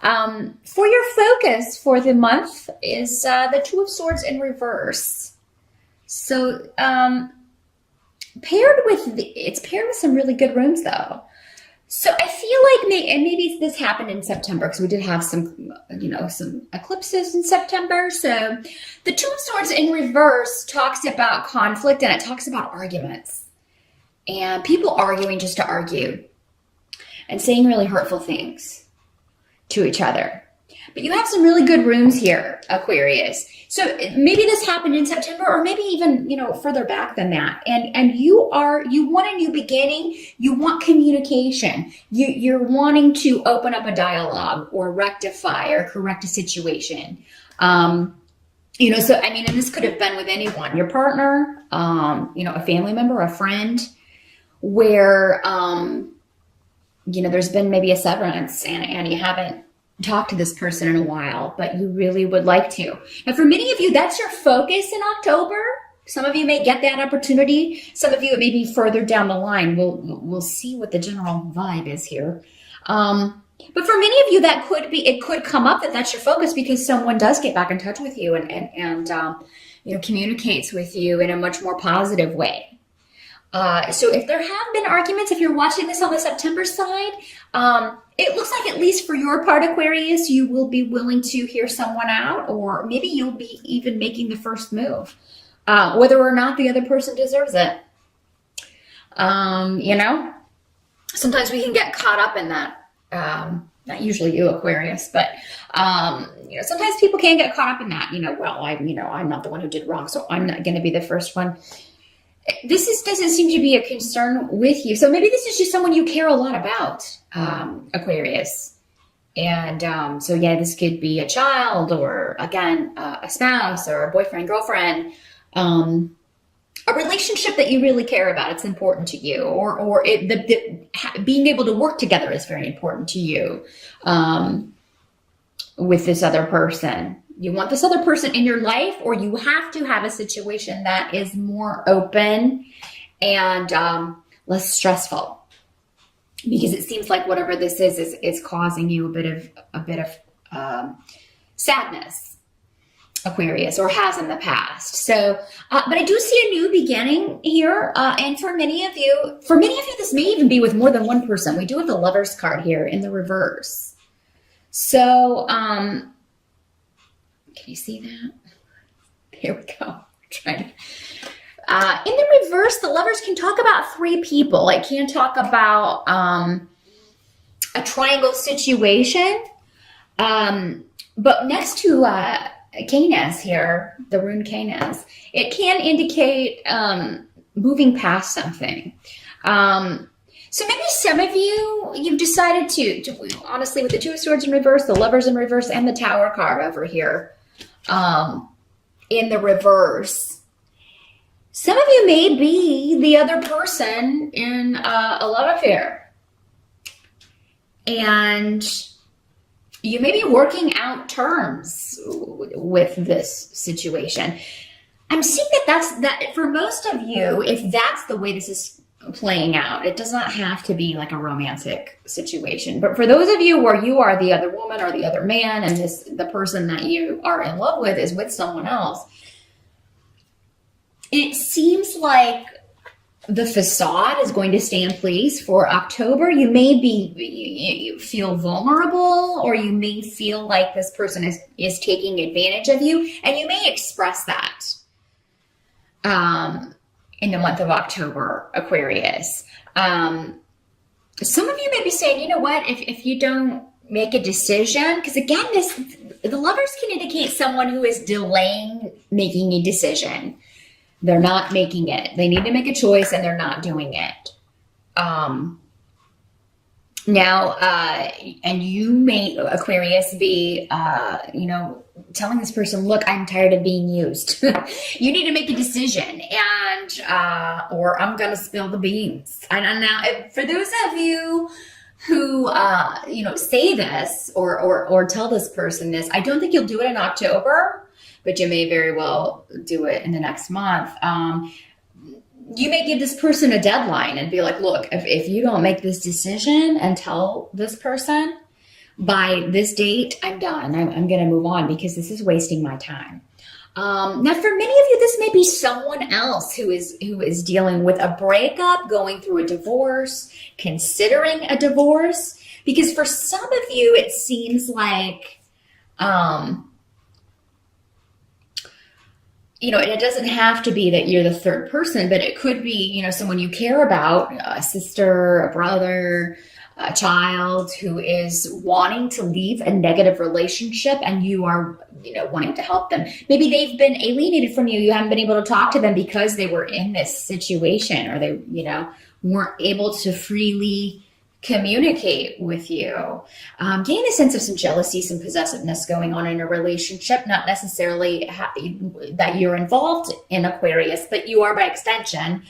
For your focus for the month is the Two of Swords in reverse. So it's paired with some really good rooms though. So I feel like maybe this happened in September because we did have some eclipses in September. So the Two of Swords in reverse talks about conflict and it talks about arguments and people arguing just to argue and saying really hurtful things to each other. But you have some really good rooms here, Aquarius. So maybe this happened in September or maybe even, further back than that. And you want a new beginning. You want communication. You're wanting to open up a dialogue or rectify or correct a situation. And this could have been with anyone, your partner, a family member, a friend, where, there's been maybe a severance and you haven't talked to this person in a while, but you really would like to. And for many of you, that's your focus in October. Some of you may get that opportunity. Some of you, it may be further down the line. We'll see what the general vibe is here. But for many of you, it could come up that's your focus because someone does get back in touch with you and communicates with you in a much more positive way. So if there have been arguments, if you're watching this on the September side, it looks like at least for your part, Aquarius, you will be willing to hear someone out, or maybe you'll be even making the first move, whether or not the other person deserves it. Sometimes we can get caught up in that. Not usually you, Aquarius, but sometimes people can get caught up in that. I'm not the one who did wrong, so I'm not going to be the first one. Doesn't seem to be a concern with you. So maybe this is just someone you care a lot about, Aquarius. And this could be a child or, again, a spouse or a boyfriend, girlfriend, a relationship that you really care about. It's important to you. Or being able to work together is very important to you with this other person. You want this other person in your life, or you have to have a situation that is more open and less stressful, because it seems like whatever this is causing you a bit of sadness, Aquarius, or has in the past. So, but I do see a new beginning here, and for many of you, this may even be with more than one person. We do have the Lovers card here in the reverse. So, can you see that? Here we go. In the reverse, the Lovers can talk about three people. It can talk about a triangle situation. But next to Canes here, the rune Canes, it can indicate moving past something. So maybe some of you've decided to honestly, with the Two of Swords in reverse, the Lovers in reverse, and the Tower card over here, in the reverse, some of you may be the other person in a love affair, and you may be working out terms with this situation. I'm seeing that for most of you, if that's the way this is playing out, it does not have to be like a romantic situation. But for those of you where you are the other woman or the other man, and the person that you are in love with is with someone else, it seems like the facade is going to stay in place for October. You may you feel vulnerable, or you may feel like this person is taking advantage of you, and you may express that in the month of October, Aquarius. Some of you may be saying, you know what, if you don't make a decision, because again, the Lovers can indicate someone who is delaying making a decision. They're not making it. They need to make a choice and they're not doing it. Now, and you may, Aquarius, be, telling this person, look, I'm tired of being used. You need to make a decision, and or I'm going to spill the beans. And now, for those of you who, say this or tell this person this, I don't think you'll do it in October, but you may very well do it in the next month. You may give this person a deadline and be like, look, if you don't make this decision and tell this person by this date, I'm done. I'm going to move on because this is wasting my time. Now, for many of you, this may be someone else who is dealing with a breakup, going through a divorce, considering a divorce. Because for some of you, it seems like, it doesn't have to be that you're the third person, but it could be, someone you care about, a sister, a brother, a child who is wanting to leave a negative relationship, and you are, wanting to help them. Maybe they've been alienated from you. You haven't been able to talk to them because they were in this situation, or they, weren't able to freely communicate with you. Gain a sense of some jealousy, some possessiveness going on in a relationship, not necessarily that you're involved in, Aquarius, but you are by extension,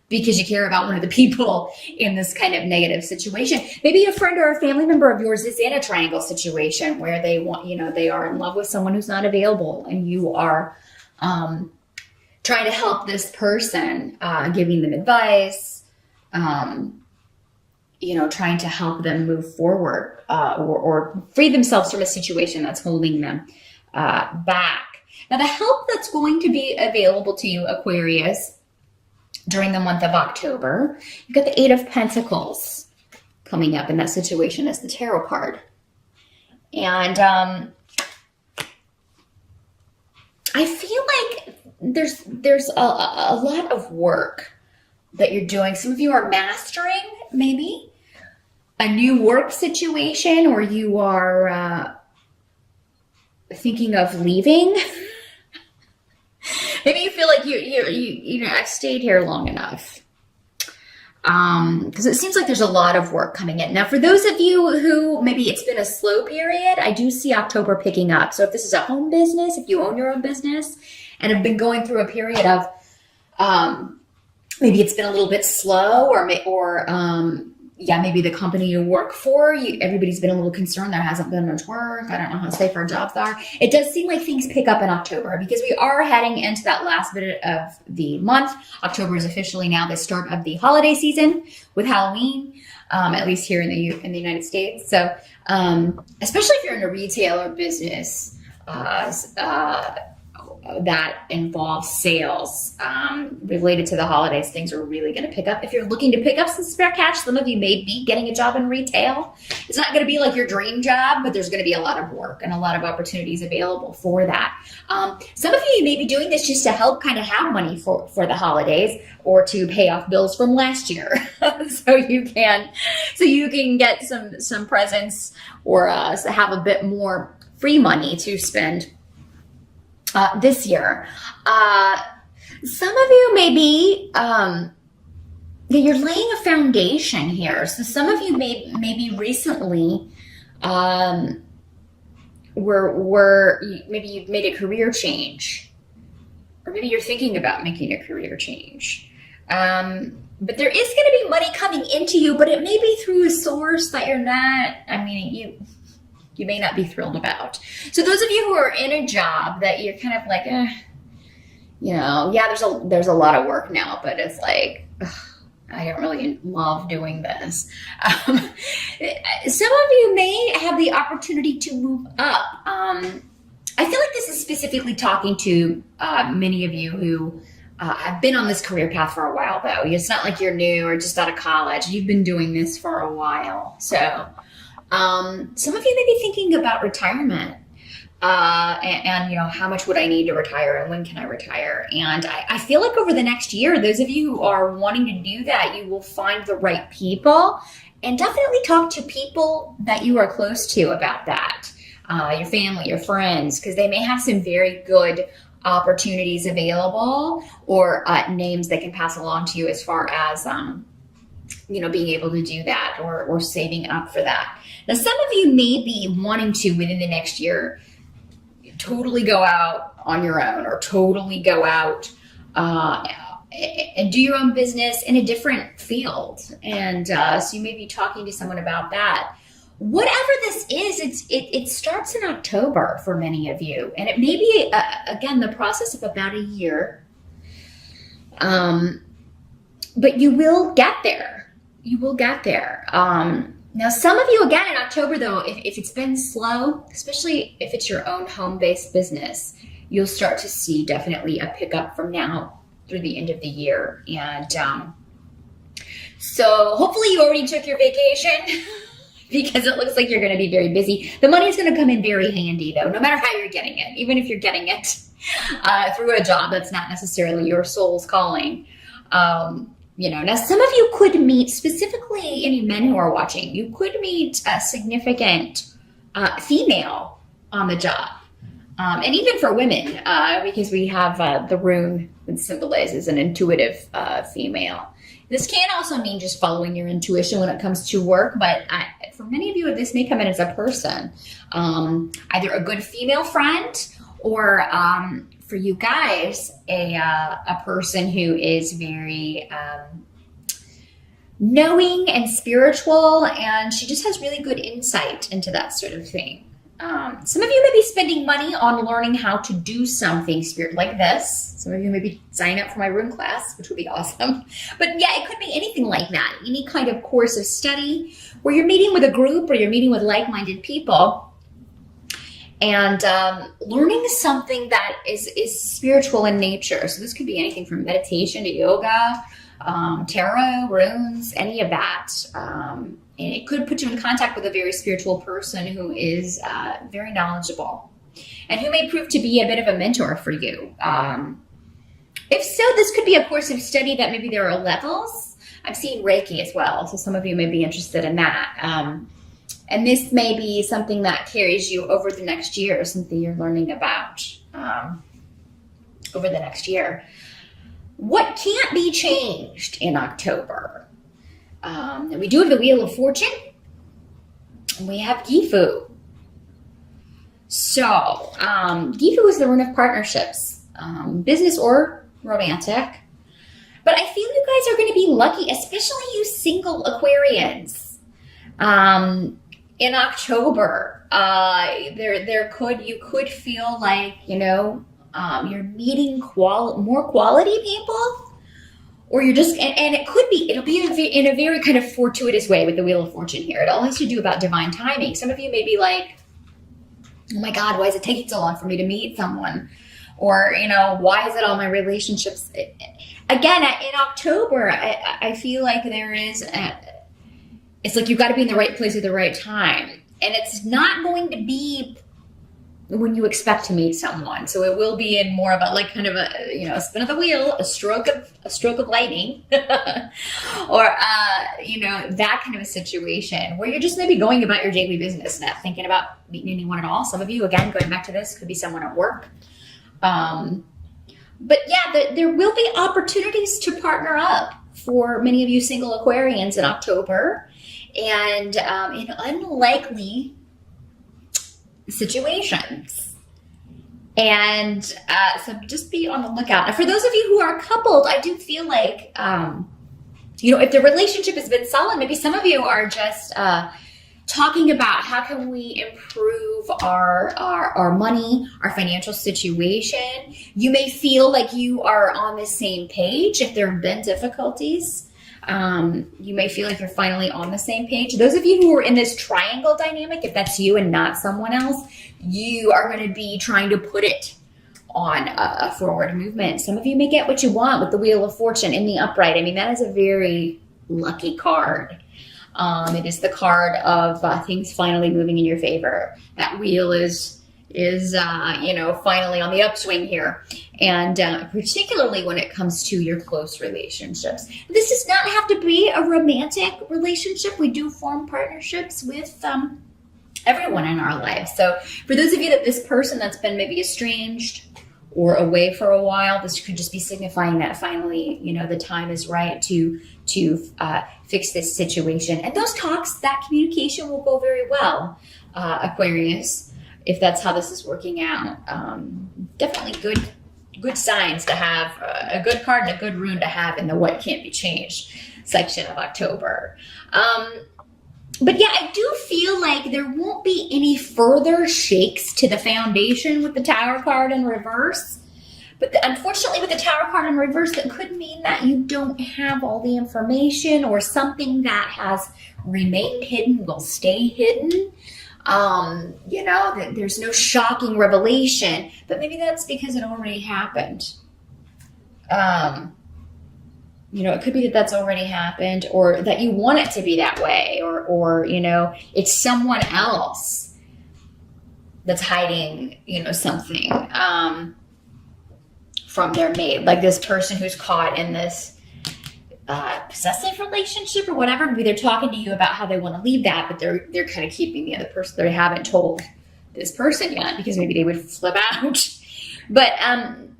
because you care about one of the people in this kind of negative situation. Maybe a friend or a family member of yours is in a triangle situation where they want, they are in love with someone who's not available, and you are trying to help this person, giving them advice, trying to help them move forward, or free themselves from a situation that's holding them back. Now, the help that's going to be available to you, Aquarius, during the month of October, you've got the Eight of Pentacles coming up in that situation as the tarot card. And I feel like there's a lot of work that you're doing. Some of you are mastering maybe a new work situation, or you are thinking of leaving. Maybe you feel like I've stayed here long enough. Because it seems like there's a lot of work coming in. Now, for those of you who maybe it's been a slow period, I do see October picking up. So if this is a home business, if you own your own business and have been going through a period of, maybe it's been a little bit slow, or maybe the company you work for, everybody's been a little concerned there hasn't been much work. I don't know how safe our jobs are. It does seem like things pick up in October, because we are heading into that last bit of the month. October is officially now the start of the holiday season with Halloween, at least here in the United States. So, especially if you're in a retailer business, that involves sales related to the holidays, things are really going to pick up. If you're looking to pick up some spare cash, some of you may be getting a job in retail. It's not going to be like your dream job, but there's going to be a lot of work and a lot of opportunities available for that. Some of you may be doing this just to help kind of have money for the holidays, or to pay off bills from last year. so you can get some presents, or have a bit more free money to spend this year. Some of you may be, you're laying a foundation here. So some of you maybe recently, maybe you've made a career change, or maybe you're thinking about making a career change. But there is going to be money coming into you, but it may be through a source that you're not, you may not be thrilled about. So those of you who are in a job that you're kind of like, there's a lot of work now, but it's like, I don't really love doing this. Some of you may have the opportunity to move up. I feel like this is specifically talking to many of you who have been on this career path for a while, though. It's not like you're new or just out of college. You've been doing this for a while. So some of you may be thinking about retirement, and how much would I need to retire, and when can I retire? And I feel like over the next year, those of you who are wanting to do that, you will find the right people, and definitely talk to people that you are close to about that. Your family, your friends, because they may have some very good opportunities available, or names they can pass along to you as far as, being able to do that, or saving up for that. Now, some of you may be wanting to, within the next year, totally go out on your own, or totally go out and do your own business in a different field. And so you may be talking to someone about that. Whatever this is, it starts in October for many of you. And it may be, again, the process of about a year. But you will get there. You will get there. Now, some of you, again, in October, though, if it's been slow, especially if it's your own home-based business, you'll start to see definitely a pickup from now through the end of the year. And so hopefully you already took your vacation because it looks like you're going to be very busy. The money is going to come in very handy, though, no matter how you're getting it, even if you're getting it through a job that's not necessarily your soul's calling. Now some of you could meet, specifically any men who are watching, you could meet a significant female on the job. And even for women, because we have the rune that symbolizes an intuitive female. This can also mean just following your intuition when it comes to work, but for many of you, this may come in as a person, either a good female friend or for you guys, a person who is very knowing and spiritual, and she just has really good insight into that sort of thing. Some of you may be spending money on learning how to do something spirit like this. Some of you may be signing up for my room class, which would be awesome. But yeah, it could be anything like that. Any kind of course of study where you're meeting with a group or you're meeting with like-minded people and learning something that is spiritual in nature. So this could be anything from meditation to yoga, tarot, runes, any of that. And it could put you in contact with a very spiritual person who is very knowledgeable and who may prove to be a bit of a mentor for you. If so, this could be a course of study that maybe there are levels. I'm seeing Reiki as well, so some of you may be interested in that. And this may be something that carries you over the next year, something you're learning about over the next year. What can't be changed in October? And we do have the Wheel of Fortune, and we have Gifu. So, Gifu is the rune of partnerships, business or romantic. But I feel you guys are going to be lucky, especially you single Aquarians. In October, you could feel like, you're meeting more quality people. Or you're just, and it'll be in a very kind of fortuitous way with the Wheel of Fortune here. It all has to do about divine timing. Some of you may be like, oh my God, why is it taking so long for me to meet someone? Or, why is it all my relationships? Again, in October, I feel like there is, it's like you've got to be in the right place at the right time. And it's not going to be when you expect to meet someone. So it will be in more of a a spin of the wheel, a stroke of lightning, or that kind of a situation where you're just maybe going about your daily business, not thinking about meeting anyone at all. Some of you, again, going back to this, could be someone at work. But yeah, there will be opportunities to partner up for many of you single Aquarians in October, and in unlikely situations. And so just be on the lookout. Now, for those of you who are coupled, I do feel like, if the relationship has been solid, maybe some of you are just talking about how can we improve our money, our financial situation. You may feel like you are on the same page if there have been difficulties. You may feel like you're finally on the same page. Those of you who are in this triangle dynamic, if that's you and not someone else, you are going to be trying to put it on a forward movement. Some of you may get what you want with the Wheel of Fortune in the upright. I mean, that is a very lucky card. It is the card of things finally moving in your favor. That wheel is finally on the upswing here. And particularly when it comes to your close relationships. This does not have to be a romantic relationship. We do form partnerships with everyone in our life. So for those of you that this person that's been maybe estranged or away for a while, this could just be signifying that finally, the time is right to fix this situation. And those talks, that communication will go very well, Aquarius, if that's how this is working out. Definitely good signs to have, a good card and a good rune to have in the what can't be changed section of October. But yeah, I do feel like there won't be any further shakes to the foundation with the Tower card in reverse. But unfortunately, with the Tower card in reverse, that could mean that you don't have all the information, or something that has remained hidden will stay hidden. You know, that there's no shocking revelation, but maybe that's because it already happened. You know, it could be that that's already happened, or that you want it to be that way, or you know, it's someone else that's hiding, you know, something from their mate, like this person who's caught in this possessive relationship or whatever. Maybe they're talking to you about how they want to leave that, but they're kind of keeping the other person. They haven't told this person yet because maybe they would flip out. But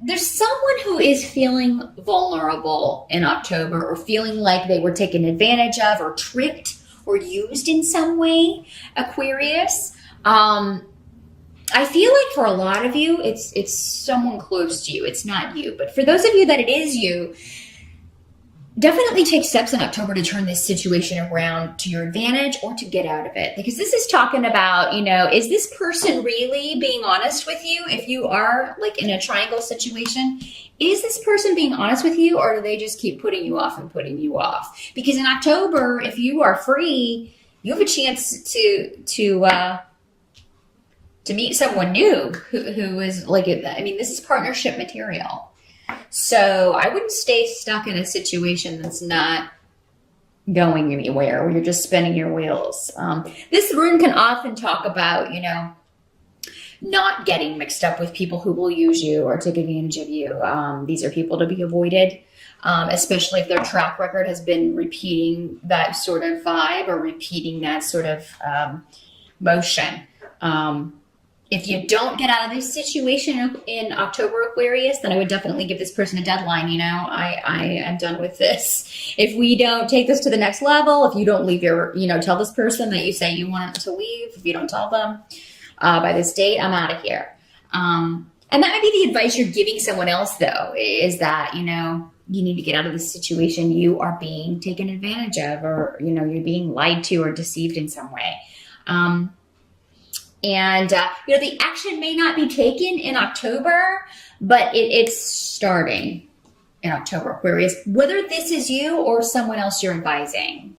there's someone who is feeling vulnerable in October, or feeling like they were taken advantage of, or tricked, or used in some way, Aquarius. I feel like for a lot of you, it's someone close to you. It's not you. But for those of you that it is you, definitely take steps in October to turn this situation around to your advantage, or to get out of it. Because this is talking about, you know, is this person really being honest with you? If you are like in a triangle situation, is this person being honest with you, or do they just keep putting you off and putting you off? Because in October, if you are free, you have a chance to meet someone new who is like, I mean, this is partnership material. So I wouldn't stay stuck in a situation that's not going anywhere, where you're just spinning your wheels. This rune can often talk about, you know, not getting mixed up with people who will use you or take advantage of you. These are people to be avoided, especially if their track record has been repeating that sort of vibe, or repeating that sort of motion. If you don't get out of this situation in October, Aquarius, then I would definitely give this person a deadline. You know, I am done with this. If we don't take this to the next level, if you don't leave your, you know, tell this person that you say you want to leave, if you don't tell them by this date, I'm out of here. And that might be the advice you're giving someone else, though, is that, you know, you need to get out of this situation. You are being taken advantage of, or, you know, you're being lied to or deceived in some way. And, you know, the action may not be taken in October, but it's starting in October, Aquarius, whether this is you or someone else you're advising.